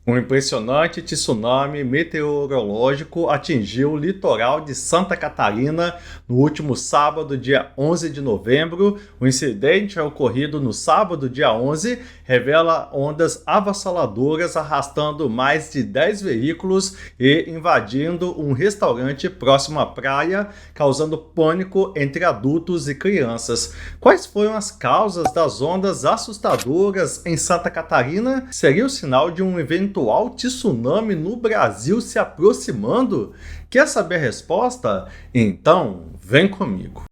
Um impressionante tsunami meteorológico atingiu o litoral de Santa Catarina no último sábado, dia 11 de novembro. O incidente ocorrido no sábado, dia 11, revela ondas avassaladoras arrastando mais de 10 veículos e invadindo um restaurante próximo à praia, causando pânico entre adultos e crianças. Quais foram as causas das ondas assustadoras em Santa Catarina? Seria o sinal de um eventual tsunami no Brasil se aproximando? Quer saber a resposta? Então, vem comigo.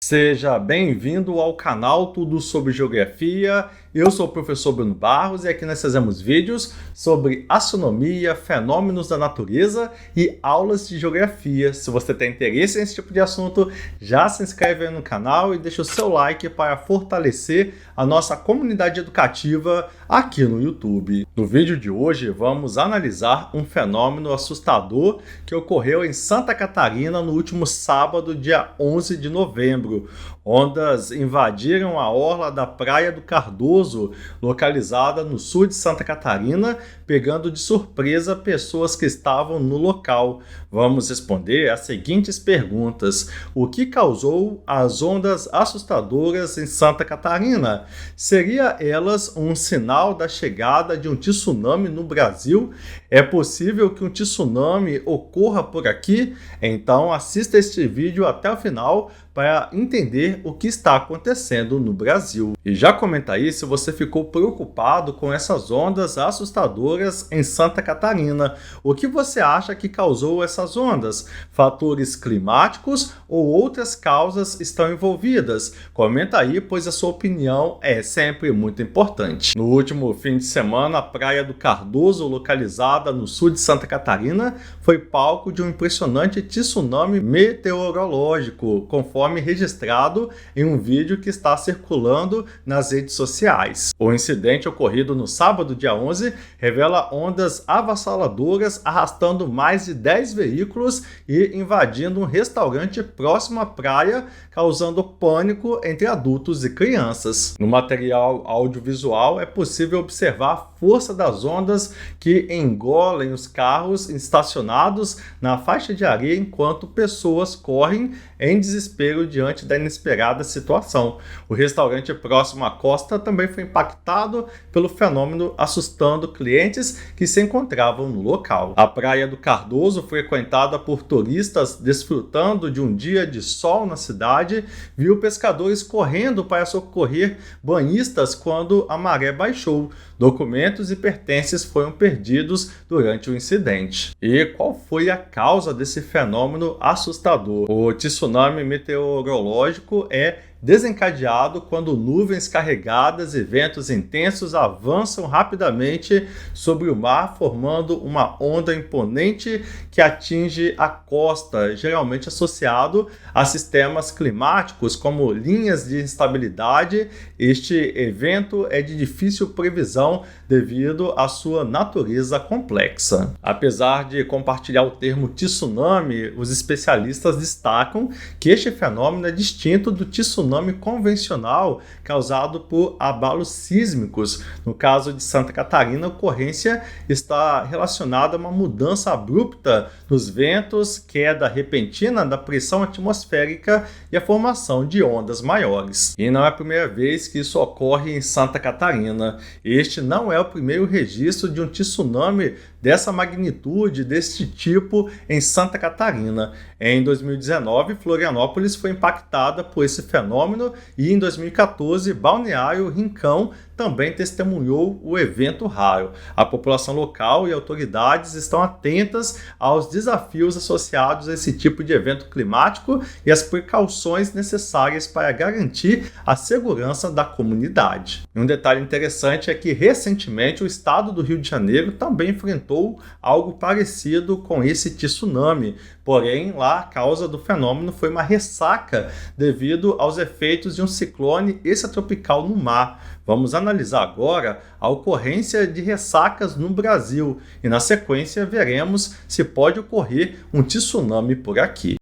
Seja bem-vindo ao canal Tudo sobre Geografia. Eu sou o professor Bruno Barros e aqui nós fazemos vídeos sobre astronomia, fenômenos da natureza e aulas de geografia. Se você tem interesse nesse tipo de assunto, já se inscreve aí no canal e deixa o seu like para fortalecer a nossa comunidade educativa aqui no YouTube. No vídeo de hoje vamos analisar um fenômeno assustador que ocorreu em Santa Catarina no último sábado, dia 11 de novembro. Ondas invadiram a orla da Praia do Cardoso, localizada no sul de Santa Catarina, pegando de surpresa pessoas que estavam no local. Vamos responder as seguintes perguntas: o que causou as ondas assustadoras em Santa Catarina? Seria elas um sinal da chegada de um tsunami no Brasil? É possível que um tsunami ocorra por aqui? Então assista este vídeo até o final para entender o que está acontecendo no Brasil. E já comenta aí se você ficou preocupado com essas ondas assustadoras em Santa Catarina. O que você acha que causou essas ondas? Fatores climáticos ou outras causas estão envolvidas? Comenta aí, pois a sua opinião é sempre muito importante. No último fim de semana, a Praia do Cardoso, localizada no sul de Santa Catarina, foi palco de um impressionante tsunami meteorológico, conforme registrado em um vídeo que está circulando nas redes sociais. O incidente ocorrido no sábado, dia 11, revela ondas avassaladoras arrastando mais de 10 veículos e invadindo um restaurante próximo à praia, causando pânico entre adultos e crianças. No material audiovisual é possível observar a força das ondas que engolem os carros estacionados na faixa de areia enquanto pessoas correm em desespero diante da inesperada situação. O restaurante próximo à costa também foi impactado pelo fenômeno, assustando clientes que se encontravam no local. A Praia do Cardoso, frequentada por turistas desfrutando de um dia de sol na cidade, viu pescadores correndo para socorrer banhistas quando a maré baixou. Documentos e pertences foram perdidos durante o incidente. E qual foi a causa desse fenômeno assustador? O tsunami meteorológico é desencadeado quando nuvens carregadas e ventos intensos avançam rapidamente sobre o mar, formando uma onda imponente que atinge a costa, geralmente associado a sistemas climáticos como linhas de instabilidade. Este evento é de difícil previsão devido à sua natureza complexa. Apesar de compartilhar o termo tsunami, os especialistas destacam que este fenômeno é distinto do tsunami convencional causado por abalos sísmicos. No caso de Santa Catarina, a ocorrência está relacionada a uma mudança abrupta nos ventos, queda repentina da pressão atmosférica e a formação de ondas maiores. E não é a primeira vez que isso ocorre em Santa Catarina. Este não é o primeiro registro de um tsunami dessa magnitude, deste tipo, em Santa Catarina. Em 2019, Florianópolis foi impactada por esse fenômeno e em 2014, Balneário Rincão também testemunhou o evento raro. A população local e autoridades estão atentas aos desafios associados a esse tipo de evento climático e as precauções necessárias para garantir a segurança da comunidade. Um detalhe interessante é que recentemente o estado do Rio de Janeiro também enfrentou algo parecido com esse tsunami. Porém, lá a causa do fenômeno foi uma ressaca devido aos efeitos de um ciclone extratropical no mar. Vamos analisar agora a ocorrência de ressacas no Brasil e, na sequência, veremos se pode ocorrer um tsunami por aqui.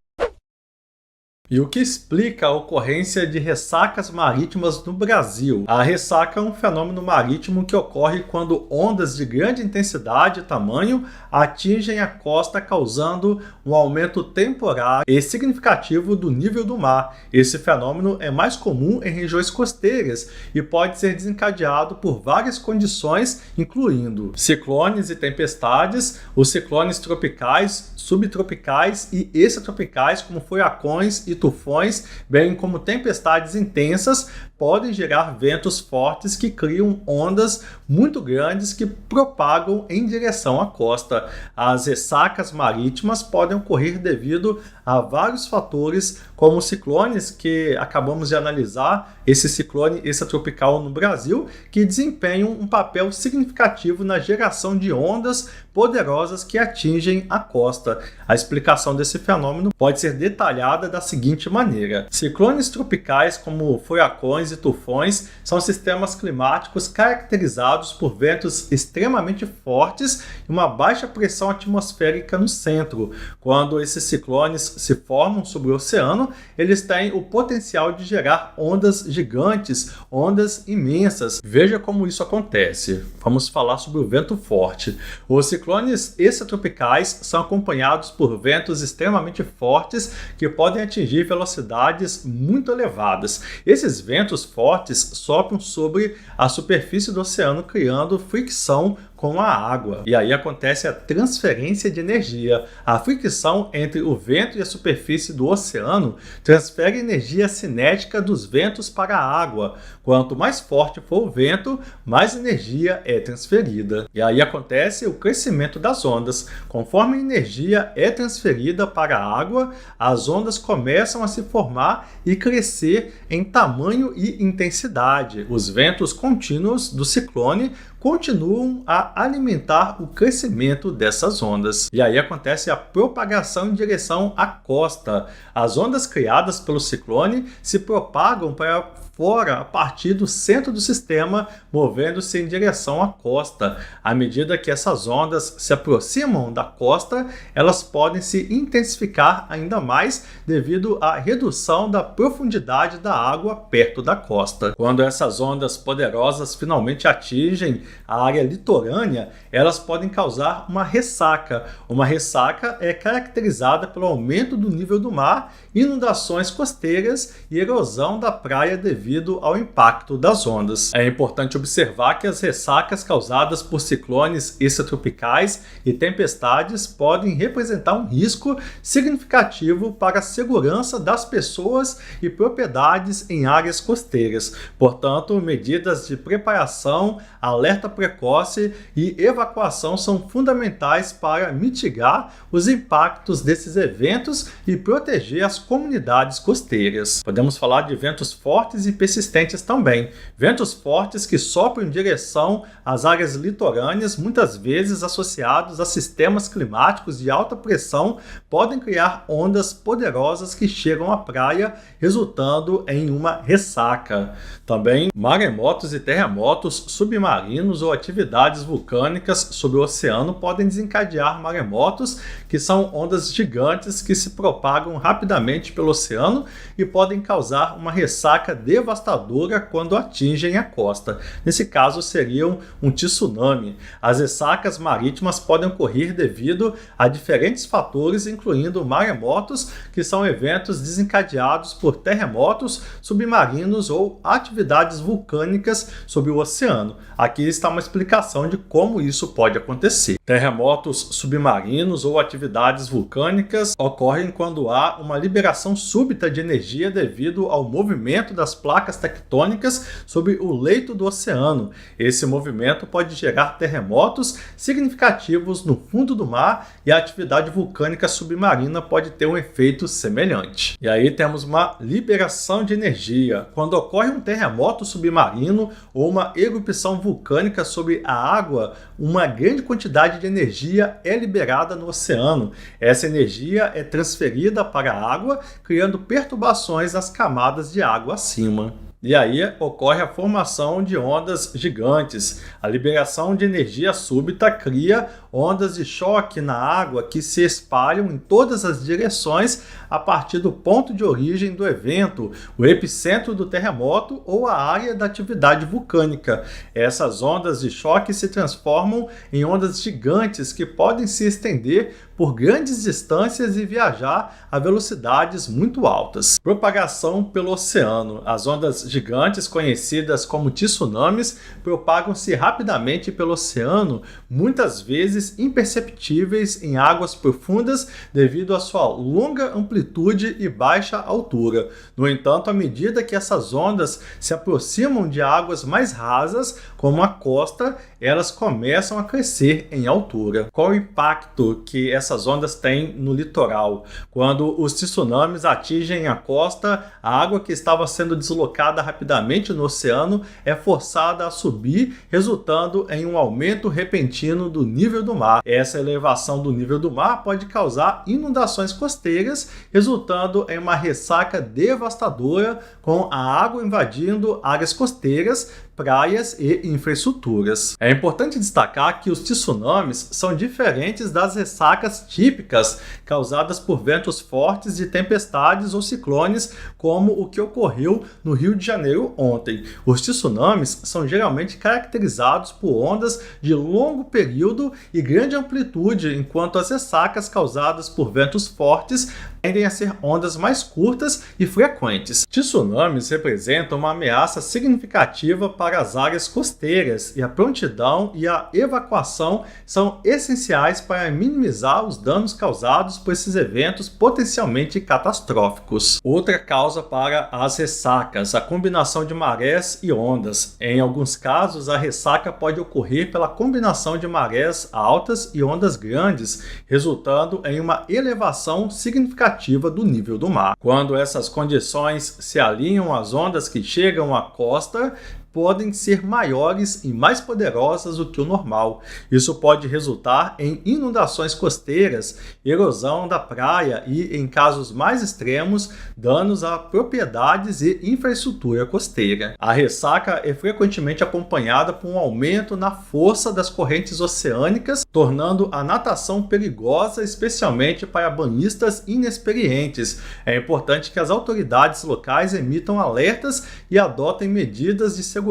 E o que explica a ocorrência de ressacas marítimas no Brasil? A ressaca é um fenômeno marítimo que ocorre quando ondas de grande intensidade e tamanho atingem a costa, causando um aumento temporário e significativo do nível do mar. Esse fenômeno é mais comum em regiões costeiras e pode ser desencadeado por várias condições, incluindo ciclones e tempestades, os ciclones tropicais, subtropicais e extratropicais, como furacões e tufões, bem como tempestades intensas, podem gerar ventos fortes que criam ondas muito grandes que propagam em direção à costa. As ressacas marítimas podem ocorrer devido a vários fatores, como ciclones que acabamos de analisar, esse ciclone extratropical no Brasil, que desempenham um papel significativo na geração de ondas poderosas que atingem a costa. A explicação desse fenômeno pode ser detalhada da seguinte maneira: ciclones tropicais, como furacões e tufões, são sistemas climáticos caracterizados por ventos extremamente fortes e uma baixa pressão atmosférica no centro. Quando esses ciclones se formam sobre o oceano, eles têm o potencial de gerar ondas gigantes, ondas imensas. Veja como isso acontece. Vamos falar sobre o vento forte. Os ciclones extratropicais são acompanhados por ventos extremamente fortes que podem atingir velocidades muito elevadas. Esses ventos fortes sopram sobre a superfície do oceano, criando fricção com a água. E aí acontece a transferência de energia. A fricção entre o vento e a superfície do oceano transfere energia cinética dos ventos para a água. Quanto mais forte for o vento, mais energia é transferida. E aí acontece o crescimento das ondas. Conforme a energia é transferida para a água, as ondas começam a se formar e crescer em tamanho e intensidade. Os ventos contínuos do ciclone continuam a alimentar o crescimento dessas ondas. E aí acontece a propagação em direção à costa. As ondas criadas pelo ciclone se propagam para fora a partir do centro do sistema, movendo-se em direção à costa. À medida que essas ondas se aproximam da costa, elas podem se intensificar ainda mais devido à redução da profundidade da água perto da costa. Quando essas ondas poderosas finalmente atingem a área litorânea, elas podem causar uma ressaca. Uma ressaca é caracterizada pelo aumento do nível do mar, inundações costeiras e erosão da praia devido ao impacto das ondas. É importante observar que as ressacas causadas por ciclones extratropicais e tempestades podem representar um risco significativo para a segurança das pessoas e propriedades em áreas costeiras. Portanto, medidas de preparação, alerta precoce e evacuação são fundamentais para mitigar os impactos desses eventos e proteger as comunidades costeiras. Podemos falar de ventos fortes e persistentes também. Ventos fortes que sopram em direção às áreas litorâneas, muitas vezes associados a sistemas climáticos de alta pressão, podem criar ondas poderosas que chegam à praia, resultando em uma ressaca. Também maremotos e terremotos submarinos ou atividades vulcânicas sobre o oceano podem desencadear maremotos, que são ondas gigantes que se propagam rapidamente pelo oceano e podem causar uma ressaca devastadora quando atingem a costa. Nesse caso, seriam um tsunami. As ressacas marítimas podem ocorrer devido a diferentes fatores, incluindo maremotos, que são eventos desencadeados por terremotos submarinos ou atividades vulcânicas sobre o oceano. Aqui está uma explicação de como isso pode acontecer. Terremotos submarinos ou atividades vulcânicas ocorrem quando há uma liberação súbita de energia devido ao movimento das placas tectônicas sobre o leito do oceano. Esse movimento pode gerar terremotos significativos no fundo do mar e a atividade vulcânica submarina pode ter um efeito semelhante. E aí temos uma liberação de energia. Quando ocorre um terremoto submarino ou uma erupção vulcânica sobre a água, uma grande quantidade de energia é liberada no oceano. Essa energia é transferida para a água, criando perturbações nas camadas de água acima. E aí ocorre a formação de ondas gigantes. A liberação de energia súbita cria ondas de choque na água que se espalham em todas as direções a partir do ponto de origem do evento, o epicentro do terremoto ou a área da atividade vulcânica. Essas ondas de choque se transformam em ondas gigantes que podem se estender por grandes distâncias e viajar a velocidades muito altas. Propagação pelo oceano. As ondas gigantes, conhecidas como tsunamis, propagam-se rapidamente pelo oceano, muitas vezes imperceptíveis em águas profundas devido à sua longa amplitude e baixa altura. No entanto, à medida que essas ondas se aproximam de águas mais rasas, como a costa, elas começam a crescer em altura. Qual o impacto que essas ondas têm no litoral? Quando os tsunamis atingem a costa, a água que estava sendo deslocada rapidamente no oceano é forçada a subir, resultando em um aumento repentino do nível do mar. Essa elevação do nível do mar pode causar inundações costeiras, resultando em uma ressaca devastadora, com a água invadindo áreas costeiras, praias e infraestruturas. É importante destacar que os tsunamis são diferentes das ressacas típicas causadas por ventos fortes de tempestades ou ciclones, como o que ocorreu no Rio de Janeiro ontem. Os tsunamis são geralmente caracterizados por ondas de longo período e grande amplitude, enquanto as ressacas causadas por ventos fortes tendem a ser ondas mais curtas e frequentes. Tsunamis representam uma ameaça significativa para as áreas costeiras, e a prontidão e a evacuação são essenciais para minimizar os danos causados por esses eventos potencialmente catastróficos. Outra causa para as ressacas: a combinação de marés e ondas. Em alguns casos, a ressaca pode ocorrer pela combinação de marés altas e ondas grandes, resultando em uma elevação significativa do nível do mar. Quando essas condições se alinham, as ondas que chegam à costa podem ser maiores e mais poderosas do que o normal. Isso pode resultar em inundações costeiras, erosão da praia e, em casos mais extremos, danos a propriedades e infraestrutura costeira. A ressaca é frequentemente acompanhada por um aumento na força das correntes oceânicas, tornando a natação perigosa, especialmente para banhistas inexperientes. É importante que as autoridades locais emitam alertas e adotem medidas de segurança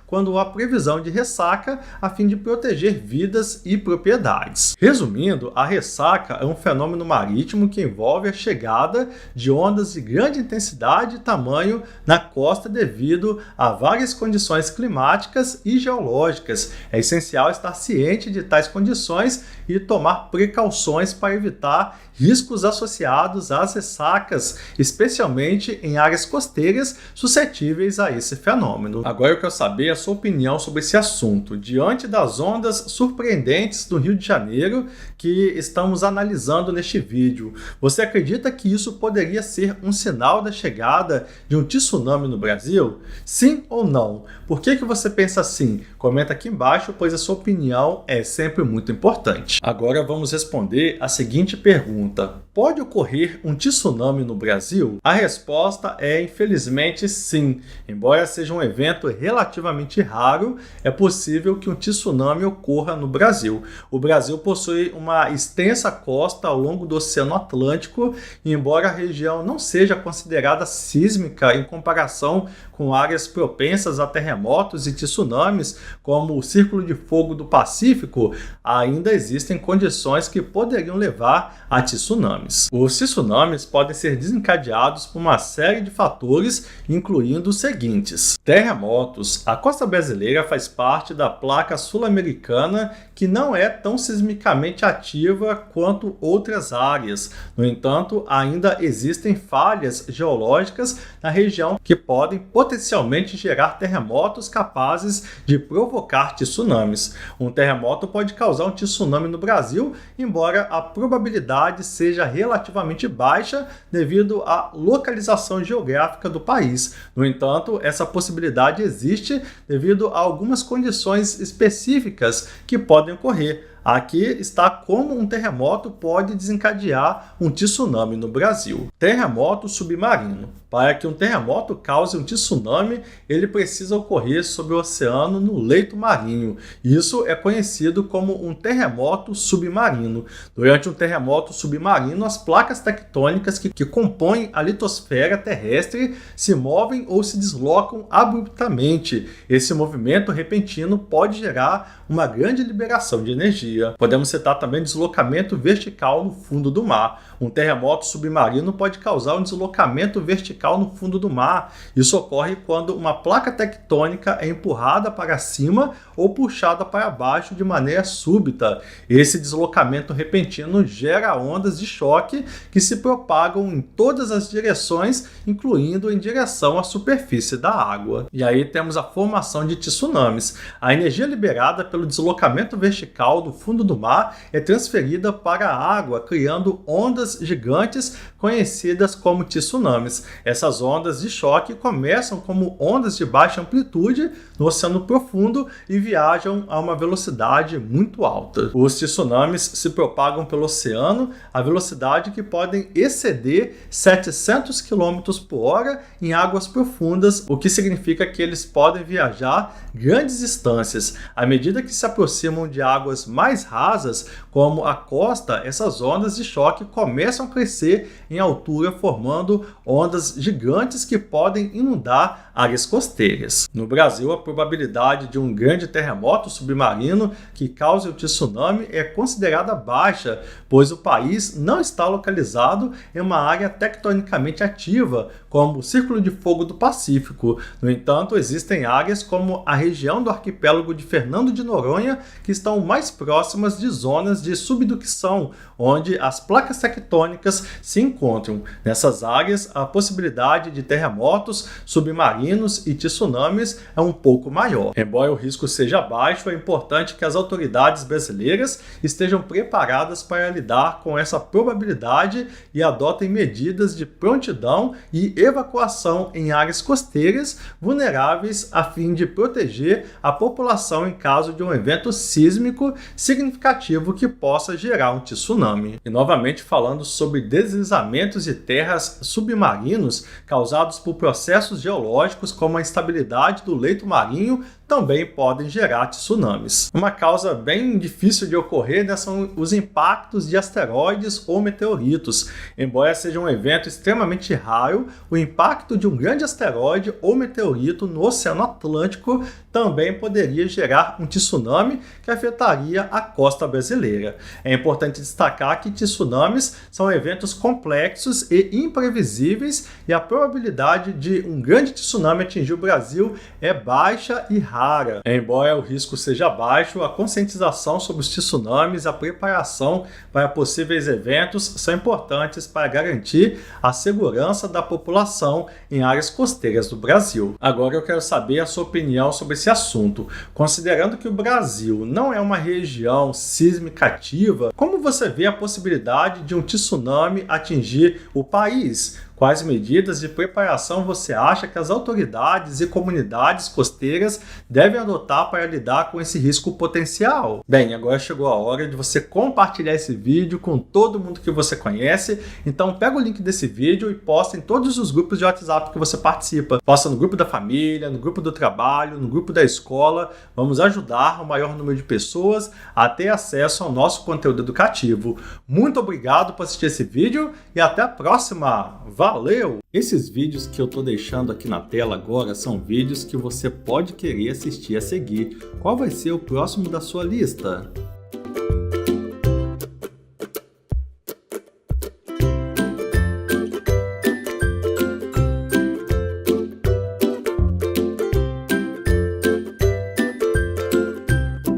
quando há previsão de ressaca, a fim de proteger vidas e propriedades. Resumindo, a ressaca é um fenômeno marítimo que envolve a chegada de ondas de grande intensidade e tamanho na costa devido a várias condições climáticas e geológicas. É essencial estar ciente de tais condições e tomar precauções para evitar riscos associados às ressacas, especialmente em áreas costeiras suscetíveis a esse fenômeno. Agora eu quero saber a sua opinião sobre esse assunto. Diante das ondas surpreendentes do Rio de Janeiro que estamos analisando neste vídeo, você acredita que isso poderia ser um sinal da chegada de um tsunami no Brasil? Sim ou não? Por que você pensa assim? Comenta aqui embaixo, pois a sua opinião é sempre muito importante. Agora vamos responder a seguinte pergunta: pode ocorrer um tsunami no Brasil? A resposta é, infelizmente, sim. Embora seja um evento relativamente raro, é possível que um tsunami ocorra no Brasil. O Brasil possui uma extensa costa ao longo do Oceano Atlântico, e embora a região não seja considerada sísmica em comparação com áreas propensas a terremotos e tsunamis, como o Círculo de Fogo do Pacífico, ainda existem condições que poderiam levar a tsunamis. Os tsunamis podem ser desencadeados por uma série de fatores, incluindo os seguintes: terremotos. A costa brasileira faz parte da placa sul-americana, que não é tão sismicamente ativa quanto outras áreas. No entanto, ainda existem falhas geológicas na região que podem potencialmente gerar terremotos capazes de provocar tsunamis. Um terremoto pode causar um tsunami no Brasil, embora a probabilidade seja relativamente baixa devido à localização geográfica do país. No entanto, essa possibilidade existe devido a algumas condições específicas que podem ocorrer. Aqui está como um terremoto pode desencadear um tsunami no Brasil. Terremoto submarino. Para que um terremoto cause um tsunami, ele precisa ocorrer sobre o oceano no leito marinho. Isso é conhecido como um terremoto submarino. Durante um terremoto submarino, as placas tectônicas que compõem a litosfera terrestre se movem ou se deslocam abruptamente. Esse movimento repentino pode gerar uma grande liberação de energia. Podemos citar também deslocamento vertical no fundo do mar. Um terremoto submarino pode causar um deslocamento vertical no fundo do mar. Isso ocorre quando uma placa tectônica é empurrada para cima ou puxada para baixo de maneira súbita. Esse deslocamento repentino gera ondas de choque que se propagam em todas as direções, incluindo em direção à superfície da água. E aí temos a formação de tsunamis. A energia liberada pelo deslocamento vertical do fundo do mar é transferida para a água, criando ondas gigantes conhecidas como tsunamis. Essas ondas de choque começam como ondas de baixa amplitude no oceano profundo e viajam a uma velocidade muito alta. Os tsunamis se propagam pelo oceano a velocidade que podem exceder 700 km por hora em águas profundas, o que significa que eles podem viajar grandes distâncias. À medida que se aproximam de águas mais rasas, como a costa, essas ondas de choque começam a crescer em altura, formando ondas gigantes que podem inundar áreas costeiras. No Brasil, a probabilidade de um grande terremoto submarino que cause o tsunami é considerada baixa, pois o país não está localizado em uma área tectonicamente ativa, como o Círculo de Fogo do Pacífico. No entanto, existem áreas como a região do arquipélago de Fernando de Noronha que estão mais próximas de zonas de subducção, onde as placas tectônicas se encontram. Nessas áreas, a possibilidade de terremotos submarinos e tsunamis é um pouco maior. Embora o risco seja baixo, é importante que as autoridades brasileiras estejam preparadas para lidar com essa probabilidade e adotem medidas de prontidão e evacuação em áreas costeiras vulneráveis a fim de proteger a população em caso de um evento sísmico significativo que possa gerar um tsunami. E novamente falando sobre deslizamentos de terras submarinos causados por processos geológicos como a instabilidade do leito marinho também podem gerar tsunamis. Uma causa bem difícil de ocorrer, né, são os impactos de asteroides ou meteoritos. Embora seja um evento extremamente raro, o impacto de um grande asteroide ou meteorito no Oceano Atlântico também poderia gerar um tsunami que afetaria a costa brasileira. É importante destacar que tsunamis são eventos complexos e imprevisíveis e a probabilidade de um grande tsunami atingir o Brasil é baixa e rara. Embora o risco seja baixo, a conscientização sobre os tsunamis e a preparação para possíveis eventos são importantes para garantir a segurança da população em áreas costeiras do Brasil. Agora eu quero saber a sua opinião sobre esse assunto. Considerando que o Brasil não é uma região sísmica ativa, como você vê a possibilidade de um tsunami atingir o país? Quais medidas de preparação você acha que as autoridades e comunidades costeiras devem adotar para lidar com esse risco potencial? Bem, agora chegou a hora de você compartilhar esse vídeo com todo mundo que você conhece. Então pega o link desse vídeo e posta em todos os grupos de WhatsApp que você participa. Posta no grupo da família, no grupo do trabalho, no grupo da escola. Vamos ajudar o maior número de pessoas a ter acesso ao nosso conteúdo educativo. Muito obrigado por assistir esse vídeo e até a próxima! Valeu! Esses vídeos que eu estou deixando aqui na tela agora são vídeos que você pode querer assistir a seguir. Qual vai ser o próximo da sua lista?